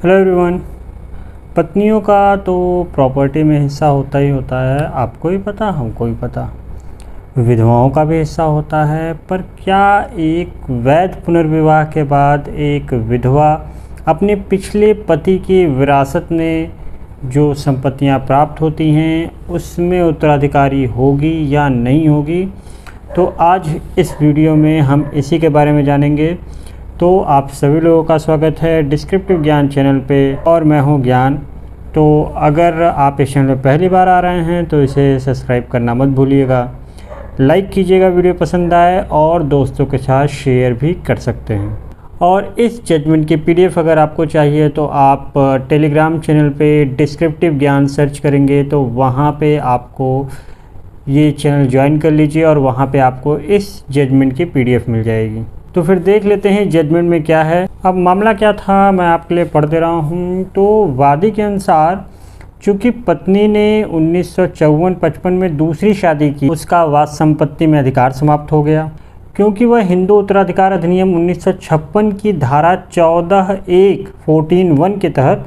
Hello everyone. पत्नियों का तो प्रॉपर्टी में हिस्सा होता ही होता है, आपको भी पता, हमको भी पता। विधवाओं का भी हिस्सा होता है, पर क्या एक वैध पुनर्विवाह के बाद एक विधवा अपने पिछले पति की विरासत में जो संपत्तियां प्राप्त होती हैं उसमें उत्तराधिकारी होगी या नहीं होगी? तो आज इस वीडियो में हम इसी के बारे में जानेंगे। तो आप सभी लोगों का स्वागत है डिस्क्रिप्टिव ज्ञान चैनल पे, और मैं हूं ज्ञान। तो अगर आप इस चैनल पे पहली बार आ रहे हैं तो इसे सब्सक्राइब करना मत भूलिएगा, लाइक कीजिएगा वीडियो पसंद आए, और दोस्तों के साथ शेयर भी कर सकते हैं। और इस जजमेंट की पीडीएफ अगर आपको चाहिए तो आप टेलीग्राम चैनल पे डिस्क्रिप्टिव ज्ञान सर्च करेंगे तो वहाँ पे आपको ये चैनल ज्वाइन कर लीजिए और वहाँ पे आपको इस जजमेंट की पीडीएफ मिल जाएगी। तो फिर देख लेते हैं जजमेंट में क्या है। अब मामला क्या था मैं आपके लिए पढ़ दे रहा हूँ। तो वादी के अनुसार चूँकि पत्नी ने 1954-55 में दूसरी शादी की, उसका वाद संपत्ति में अधिकार समाप्त हो गया, क्योंकि वह हिंदू उत्तराधिकार अधिनियम 1956 की धारा 14(1) के तहत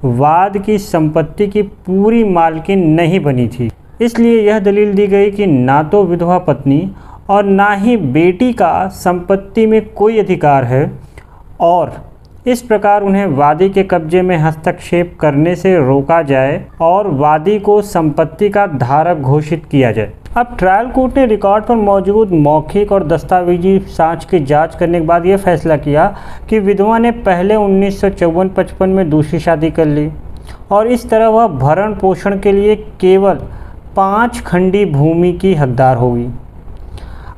वाद की संपत्ति की पूरी मालकिन नहीं बनी थी। इसलिए यह दलील दी गई कि ना तो विधवा पत्नी और ना ही बेटी का संपत्ति में कोई अधिकार है, और इस प्रकार उन्हें वादी के कब्जे में हस्तक्षेप करने से रोका जाए और वादी को संपत्ति का धारक घोषित किया जाए। अब ट्रायल कोर्ट ने रिकॉर्ड पर मौजूद मौखिक और दस्तावेजी साक्ष्य की जांच करने के बाद यह फैसला किया कि विधवा ने पहले 1954-55 में दूसरी शादी कर ली, और इस तरह वह भरण पोषण के लिए केवल 5 खंडी भूमि की हकदार होगी।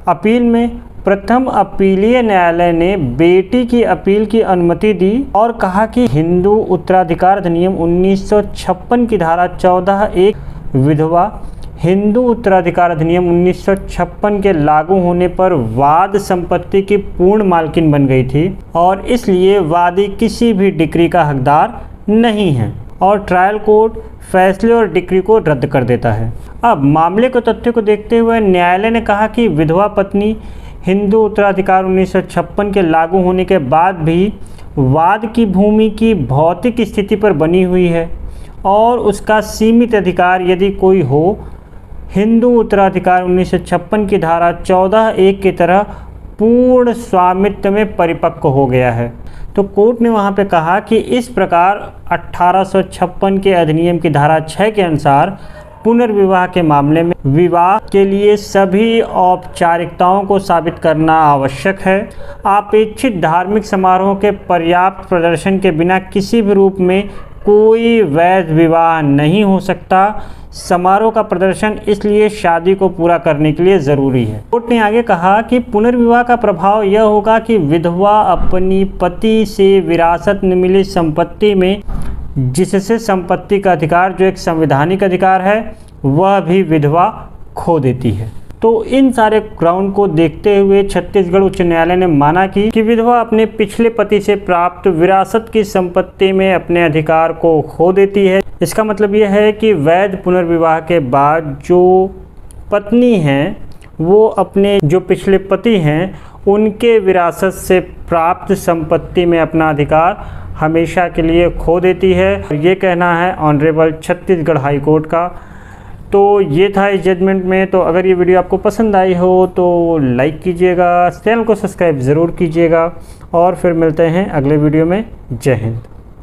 अपील में प्रथम अपीलीय न्यायालय ने बेटी की अपील की अनुमति दी और कहा कि हिंदू उत्तराधिकार अधिनियम 1956 की धारा 14(1) विधवा हिंदू उत्तराधिकार अधिनियम 1956 के लागू होने पर वाद संपत्ति की पूर्ण मालकिन बन गई थी, और इसलिए वादी किसी भी डिक्री का हकदार नहीं है, और ट्रायल कोर्ट फैसले और डिक्री को रद्द कर देता है। अब मामले को तथ्य को देखते हुए न्यायालय ने कहा कि विधवा पत्नी हिंदू उत्तराधिकार 1956 के लागू होने के बाद भी वाद की भूमि की भौतिक स्थिति पर बनी हुई है, और उसका सीमित अधिकार यदि कोई हो हिंदू उत्तराधिकार 1956 की धारा 14(1) की तरह पूर्ण स्वामित्व में परिपक्व हो गया है। तो कोर्ट ने वहाँ पे कहा कि इस प्रकार 1856 के अधिनियम की धारा 6 के अनुसार पुनर्विवाह के मामले में विवाह के लिए सभी औपचारिकताओं को साबित करना आवश्यक है। अपेक्षित धार्मिक समारोह के पर्याप्त प्रदर्शन के बिना किसी भी रूप में कोई वैध विवाह नहीं हो सकता। समारोह का प्रदर्शन इसलिए शादी को पूरा करने के लिए ज़रूरी है। कोर्ट ने आगे कहा कि पुनर्विवाह का प्रभाव यह होगा कि विधवा अपनी पति से विरासत में मिली संपत्ति में, जिससे संपत्ति का अधिकार जो एक संवैधानिक अधिकार है, वह भी विधवा खो देती है। तो इन सारे ग्राउंड को देखते हुए छत्तीसगढ़ उच्च न्यायालय ने माना कि विधवा अपने पिछले पति से प्राप्त विरासत की संपत्ति में अपने अधिकार को खो देती है। इसका मतलब यह है कि वैध पुनर्विवाह के बाद जो पत्नी हैं वो अपने जो पिछले पति हैं उनके विरासत से प्राप्त संपत्ति में अपना अधिकार हमेशा के लिए खो देती है। ये कहना है ऑनरेबल छत्तीसगढ़ हाई कोर्ट का। तो ये था इस जजमेंट में। तो अगर ये वीडियो आपको पसंद आई हो तो लाइक कीजिएगा, चैनल को सब्सक्राइब ज़रूर कीजिएगा, और फिर मिलते हैं अगले वीडियो में। जय हिंद।